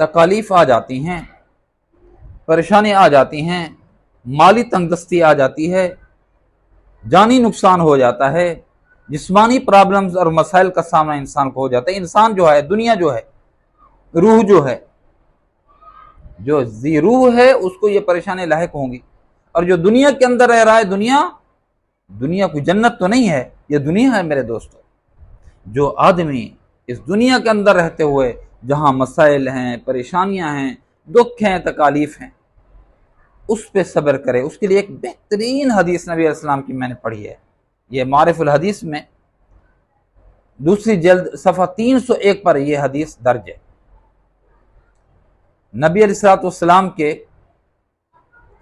तकालीफ आ जाती हैं, परेशानी आ जाती हैं, माली तंगदस्ती आ जाती है, जानी नुकसान हो जाता है, जिस्मानी प्रॉब्लम्स और मसाइल का सामना इंसान को हो जाता है। इंसान जो है, दुनिया जो है, रूह जो है, जो जी रूह है, उसको ये परेशानी लाहिक होंगी। और जो दुनिया के अंदर रह रहा है, दुनिया कोई जन्नत तो नहीं है, ये दुनिया है मेरे दोस्तों। जो आदमी इस दुनिया के अंदर रहते हुए जहां मसाइल हैं, परेशानियां हैं, दुख हैं, तकालीफ हैं, उस पे सब्र करे। उसके लिए एक बेहतरीन हदीस नबी अलैहिस्सलाम की मैंने पढ़ी है। ये मारिफुल हदीस में दूसरी जल्द सफ़ा 301 पर यह हदीस दर्ज है। नबी अलैहिस्सलाम के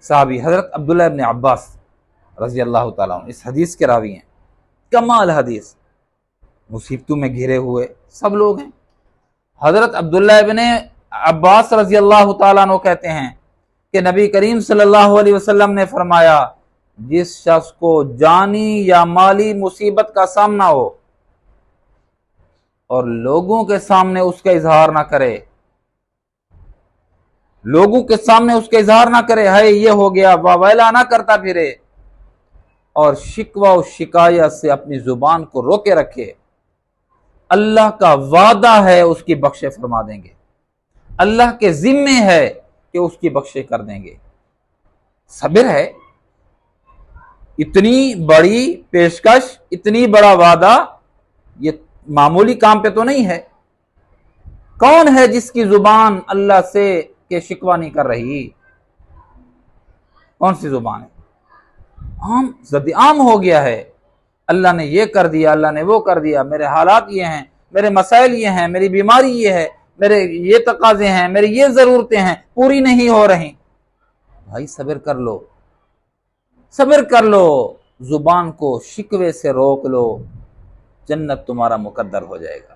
साहबी हजरत अब्दुल्लाह इब्न अब्बास रज़ी अल्लाह ताला अन्हु इस हदीस के रावी हैं। कमाल हदीस, मुसीबतों में घिरे हुए सब लोग हैं। हजरत अब्दुल्लाह इब्न अब्बास रज़ी अल्लाह ताला अन्हु कहते हैं कि नबी करीम सल्लल्लाहु अलैहि वसल्लम ने फरमाया, जिस शख्स को जानी या माली मुसीबत का सामना हो और लोगों के सामने उसका इजहार ना करे, लोगों के सामने उसका इजहार ना करे, है ये हो गया, वावैला ना करता फिरे, और शिकवा और शिकायत से अपनी जुबान को रोके रखे, अल्लाह का वादा है उसकी बख्शे फरमा देंगे, अल्लाह के जिम्मे है कि उसकी बख्शे कर देंगे। सब्र है, इतनी बड़ी पेशकश, इतनी बड़ा वादा, ये मामूली काम पे तो नहीं है। कौन है जिसकी जुबान अल्लाह से के शिकवा नहीं कर रही? कौन सी जुबान है? आम हो गया है, अल्लाह ने ये कर दिया, अल्लाह ने वो कर दिया, मेरे हालात ये हैं, मेरे मसाइल ये हैं, मेरी बीमारी ये है, मेरे ये तकाजे हैं, मेरी ये जरूरतें हैं, पूरी नहीं हो रही। भाई सब्र कर लो, सब्र कर लो, जुबान को शिकवे से रोक लो, जन्नत तुम्हारा मुकद्दर हो जाएगा।